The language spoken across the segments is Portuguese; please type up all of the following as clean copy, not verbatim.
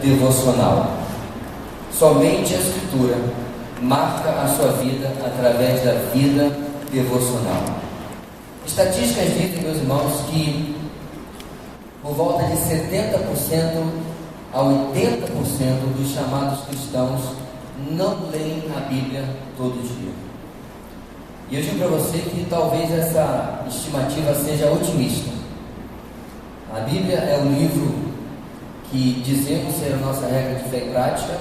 devocional. Somente a Escritura marca a sua vida através da vida devocional. Estatísticas dizem, meus irmãos, que por volta de 70% a 80% dos chamados cristãos não leem a Bíblia todo dia. E eu digo para você que talvez essa estimativa seja otimista. A Bíblia é um livro que dizemos ser a nossa regra de fé e prática,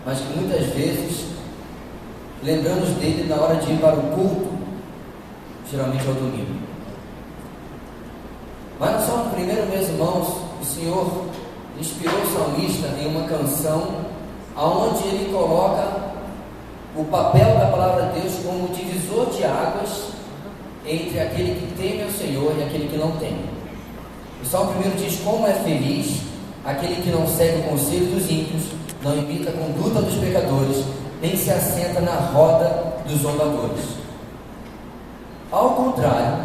mas que muitas vezes lembramos dele na hora de ir para o culto, geralmente ao domingo. Mas no Salmo primeiro, meus irmãos, o Senhor inspirou o salmista em uma canção onde ele coloca o papel da palavra de Deus como divisor de águas entre aquele que teme ao Senhor e aquele que não teme. O Salmo primeiro diz: como é feliz aquele que não segue o conselho dos ímpios, não imita a conduta dos pecadores, nem se assenta na roda dos zombadores. Ao contrário,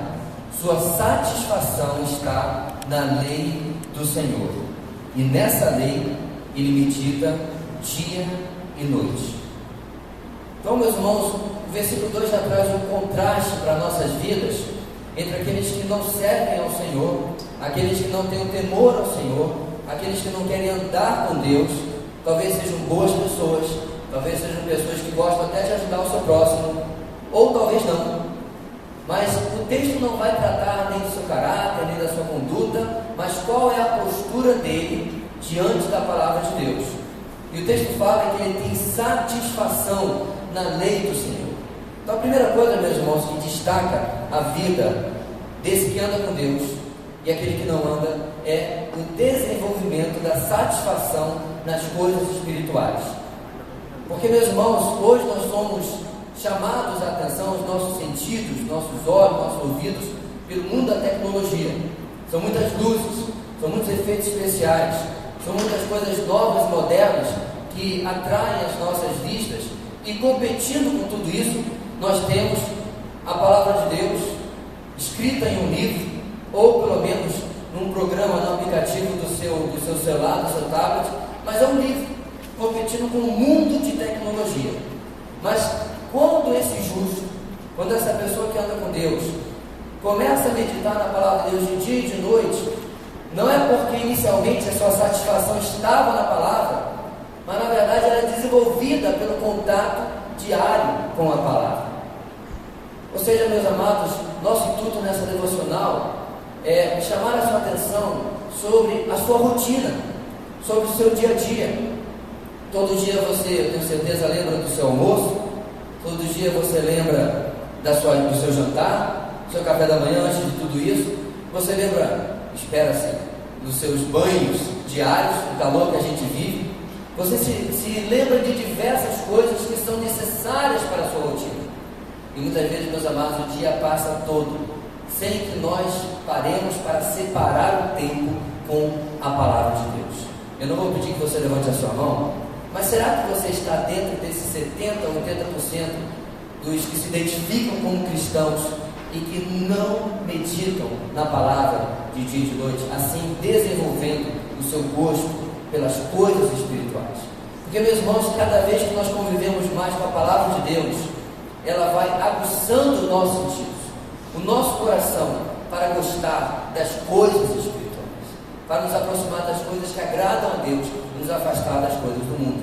sua satisfação está na lei do Senhor, e nessa lei ele medita dia e noite. Então, meus irmãos, o versículo 2 já traz um contraste para nossas vidas entre aqueles que não servem ao Senhor, aqueles que não têm o temor ao Senhor, aqueles que não querem andar com Deus. Talvez sejam boas pessoas, talvez sejam pessoas que gostam até de ajudar o seu próximo, ou talvez não. Mas o texto não vai tratar nem do seu caráter, nem da sua conduta, mas qual é a postura dele diante da palavra de Deus. E o texto fala que ele tem satisfação na lei do Senhor. Então a primeira coisa, meus irmãos, que destaca a vida desse que anda com Deus e aquele que não anda, é o desenvolvimento da satisfação nas coisas espirituais. Porque, meus irmãos, hoje nós somos chamados a atenção aos nossos sentidos, nossos olhos, nossos ouvidos, pelo mundo da tecnologia. São muitas luzes, são muitos efeitos especiais, são muitas coisas novas e modernas que atraem as nossas vistas, e competindo com tudo isso, nós temos a palavra de Deus escrita em um livro, ou pelo menos num programa, no aplicativo do seu celular, do seu tablet, mas é um livro, competindo com um mundo de tecnologia. Mas quando esse justo, quando essa pessoa que anda com Deus, começa a meditar na palavra de Deus de dia e de noite, não é porque inicialmente a sua satisfação estava na palavra, mas na verdade ela é desenvolvida pelo contato diário com a palavra. Ou seja, meus amados, nosso intuito nessa devocional é chamar a sua atenção sobre a sua rotina, sobre o seu dia a dia. Todo dia você, com certeza, lembra do seu almoço, todo dia você lembra do seu jantar, do seu café da manhã, antes de tudo isso. Você lembra, espera-se, dos seus banhos diários, do calor que a gente vive. Você se lembra de diversas coisas que são necessárias para a sua rotina. E muitas vezes, meus amados, o dia passa todo sem que nós paremos para separar o tempo com a palavra de Deus. Eu não vou pedir que você levante a sua mão, mas será que você está dentro desses 70% ou 80% dos que se identificam como cristãos e que não meditam na palavra de dia e de noite, assim desenvolvendo o seu gosto pelas coisas espirituais? Porque, meus irmãos, cada vez que nós convivemos mais com a palavra de Deus, ela vai aguçando os nossos sentidos, o nosso coração, para gostar das coisas espirituais, para nos aproximar das coisas que agradam a Deus e nos afastar das coisas do mundo.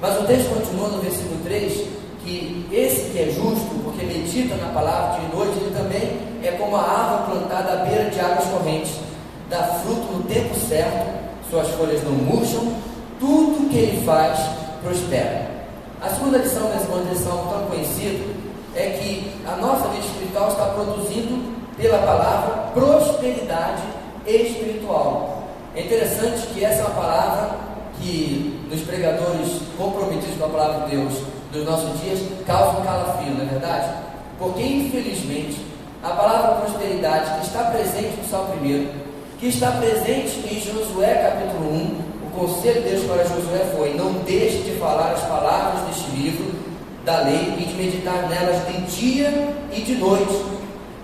Mas o texto continua no versículo 3, que esse que é justo, porque medita na palavra de noite, ele também é como a árvore plantada à beira de águas correntes, dá fruto no tempo certo, suas folhas não murcham, tudo que ele faz prospera. A segunda lição, meus irmãos, lição tão conhecida, é que a nossa vida espiritual está produzindo, pela palavra, prosperidade espiritual. É interessante que essa é uma palavra que, nos pregadores comprometidos com a palavra de Deus dos nossos dias, causa um calafrio, não é verdade? Porque, infelizmente, a palavra prosperidade que está presente no Salmo 1, que está presente em Josué capítulo 1, o conselho de Deus para Josué foi: não deixe de falar as palavras deste livro da lei e de meditar nelas de dia e de noite,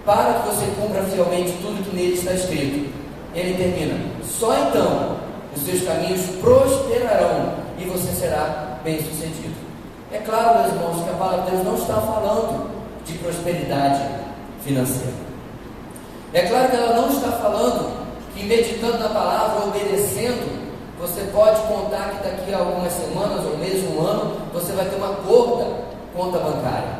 para que você cumpra fielmente tudo que nele está escrito. Ele termina: só então os seus caminhos prosperarão bem-sucedido. É claro, meus irmãos, que a palavra de Deus não está falando de prosperidade financeira. É claro que ela não está falando que, meditando na palavra, obedecendo, você pode contar que daqui a algumas semanas, ou mesmo um ano, você vai ter uma gorda conta bancária,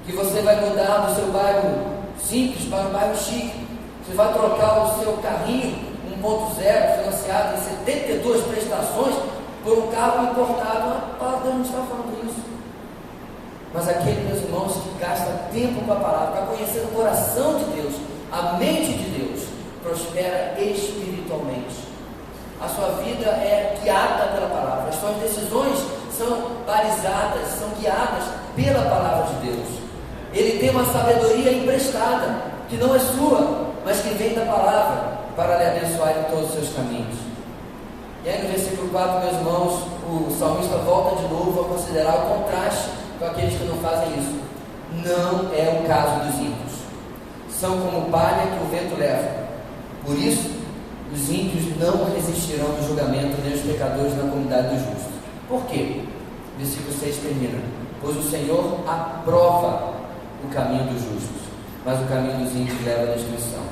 que você vai mudar do seu bairro simples para um bairro chique, você vai trocar o seu carrinho 1.0 financiado em 72 prestações por um carro importado. A palavra de Deus não está falando isso. Mas aquele, meus irmãos, que gasta tempo com a palavra, para conhecer o coração de Deus, a mente de Deus, prospera espiritualmente. A sua vida é guiada pela palavra, as suas decisões são balizadas, são guiadas pela palavra de Deus. Ele tem uma sabedoria emprestada, que não é sua, mas que vem da palavra, para lhe abençoar em todos os seus caminhos. E aí no versículo 4, meus irmãos, o salmista volta de novo a considerar o contraste com aqueles que não fazem isso. Não é o caso dos ímpios. São como palha que o vento leva. Por isso, os ímpios não resistirão do julgamento, nem os pecadores na comunidade dos justos. Por quê? Versículo 6 termina: pois o Senhor aprova o caminho dos justos, mas o caminho dos ímpios leva à destruição.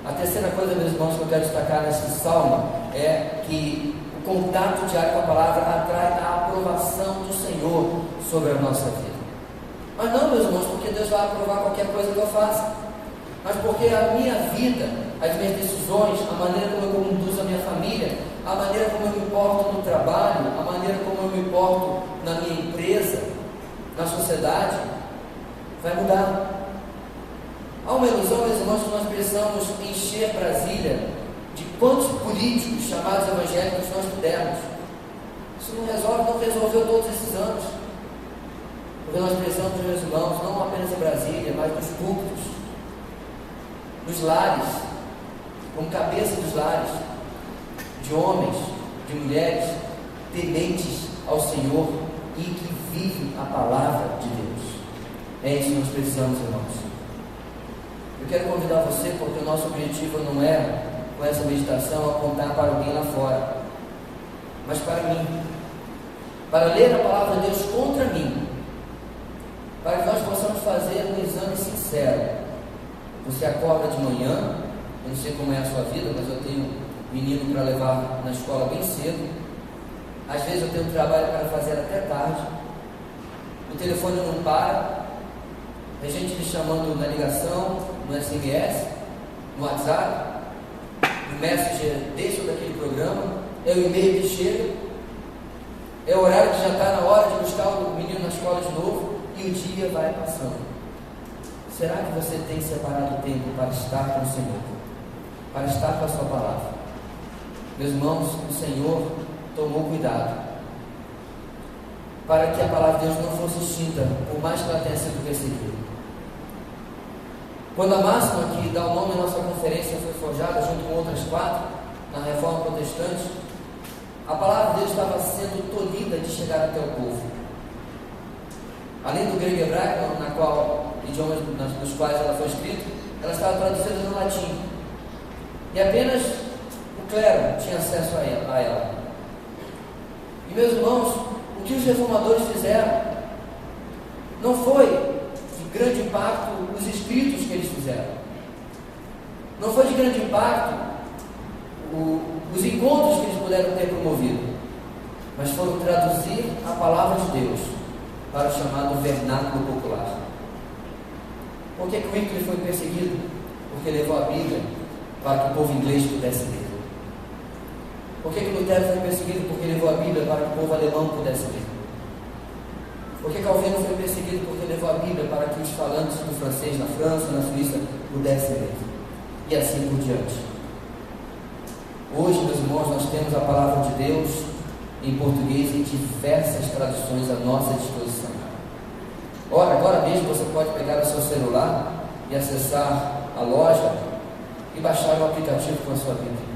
A terceira coisa, meus irmãos, que eu quero destacar neste salmo é que o contato diário com a palavra atrai a aprovação do Senhor sobre a nossa vida. Mas não, meus irmãos, porque Deus vai aprovar qualquer coisa que eu faça, mas porque a minha vida, as minhas decisões, a maneira como eu conduzo a minha família, a maneira como eu me porto no trabalho, a maneira como eu me porto na minha empresa, na sociedade, vai mudar. Há uma ilusão, meus irmãos, que nós precisamos encher Brasília de quantos políticos chamados evangélicos nós pudermos. Isso não resolve, não resolveu todos esses anos. Porque nós precisamos, meus irmãos, não apenas em Brasília, mas nos púlpitos, nos lares, como cabeça dos lares, de homens, de mulheres, tementes ao Senhor e que vivem a palavra de Deus. É isso que nós precisamos, irmãos. Eu quero convidar você, porque o nosso objetivo não é, com essa meditação, apontar para alguém lá fora, mas para mim, para ler a palavra de Deus contra mim, para que nós possamos fazer um exame sincero. Você acorda de manhã, eu não sei como é a sua vida, mas eu tenho um menino para levar na escola bem cedo, às vezes eu tenho trabalho para fazer até tarde, o telefone não para, tem gente me chamando na ligação, no SMS, no WhatsApp, no Messenger desse ou daquele programa, é o e-mail que chega, é o horário que já está na hora de buscar o menino na escola de novo, e o dia vai passando. Será que você tem separado tempo para estar com o Senhor, para estar com a sua palavra? Meus irmãos, o Senhor tomou cuidado para que a palavra de Deus não fosse extinta, por mais que ela tenha sido perseguida. Quando a máxima que dá o nome à nossa conferência foi forjada, junto com outras 4, na Reforma Protestante, a palavra de Deus estava sendo tolhida de chegar até o povo. Além do grego e hebraico, na qual idiomas nos quais ela foi escrita, ela estava traduzida no latim. E apenas o clero tinha acesso a ela. E, meus irmãos, o que os reformadores fizeram não foi de grande impacto os escritos que eles fizeram. Não foi de grande impacto os encontros que eles puderam ter promovido, mas foram traduzir a palavra de Deus para o chamado vernáculo popular. Por que Wycliffe foi perseguido? Porque levou a Bíblia para que o povo inglês pudesse ler. Por que Lutero foi perseguido? Porque levou a Bíblia para que o povo alemão pudesse ler. Por que Calvino foi perseguido? Porque levou a Bíblia para que os falantes do francês na França, na Suíça, pudessem ler. E assim por diante. Hoje, meus irmãos, nós temos a palavra de Deus em português em diversas traduções à nossa disposição. Ora, agora mesmo você pode pegar o seu celular e acessar a loja e baixar o aplicativo com a sua Bíblia.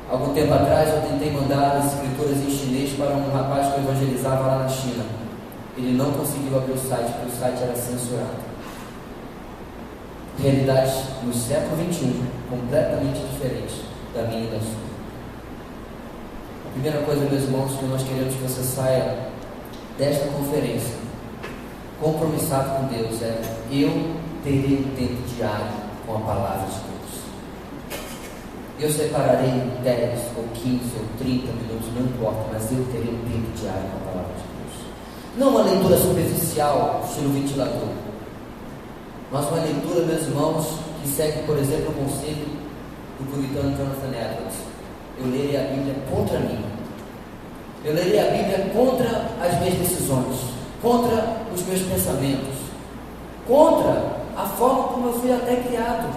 Algum tempo atrás eu tentei mandar as escrituras em chinês para um rapaz que eu evangelizava lá na China. Ele não conseguiu abrir o site, porque o site era censurado. Realidade no século XXI, completamente diferente da minha e da sua. Primeira coisa, meus irmãos, que nós queremos que você saia desta conferência compromissado com Deus é: eu terei um tempo diário com a palavra de Deus. Eu separarei 10 ou 15 ou 30 minutos, não importa, mas eu terei um tempo diário com a palavra de Deus. Não uma leitura superficial, estilo ventilador, mas uma leitura, meus irmãos, que segue, por exemplo, o conselho do puritano Jonathan Edwards. Eu lerei a Bíblia contra mim. Eu lerei a Bíblia contra as minhas decisões, contra os meus pensamentos, contra a forma como eu fui até criado,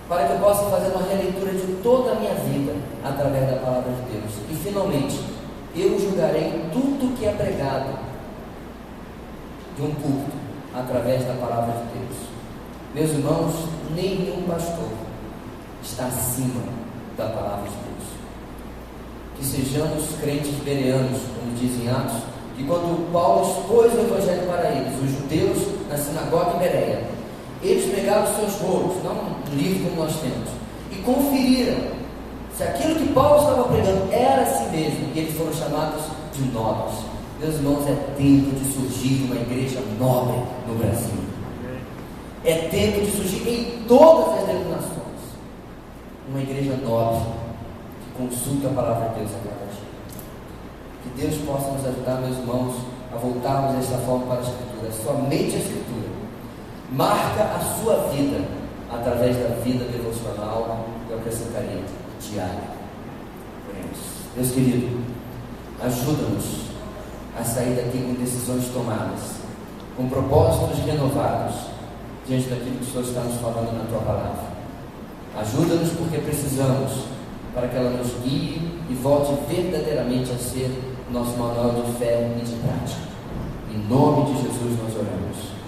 para que eu possa fazer uma releitura de toda a minha vida através da palavra de Deus. E finalmente, eu julgarei tudo que é pregado de um culto através da palavra de Deus. Meus irmãos, nenhum pastor está acima da palavra de Deus. Que sejamos crentes bereanos, como dizem Atos, que quando Paulo expôs o Evangelho para eles, os judeus na sinagoga em Bereia, eles pegaram os seus rolos, não um livro como nós temos, e conferiram se aquilo que Paulo estava pregando era assim mesmo, e eles foram chamados de nobres. Meus irmãos, é tempo de surgir uma igreja nobre no Brasil. É tempo de surgir em todas as denominações uma igreja nobre, que consulta a palavra de Deus a cada dia. Que Deus possa nos ajudar, meus irmãos, a voltarmos desta forma para a Escritura. Somente a Escritura marca a sua vida através da vida devocional, eu acrescentaria, diária. Deus querido, ajuda-nos a sair daqui com decisões tomadas, com propósitos renovados, diante daquilo que o Senhor está nos falando na Tua Palavra. Ajuda-nos porque precisamos, para que ela nos guie e volte verdadeiramente a ser nosso manual de fé e de prática. Em nome de Jesus nós oramos.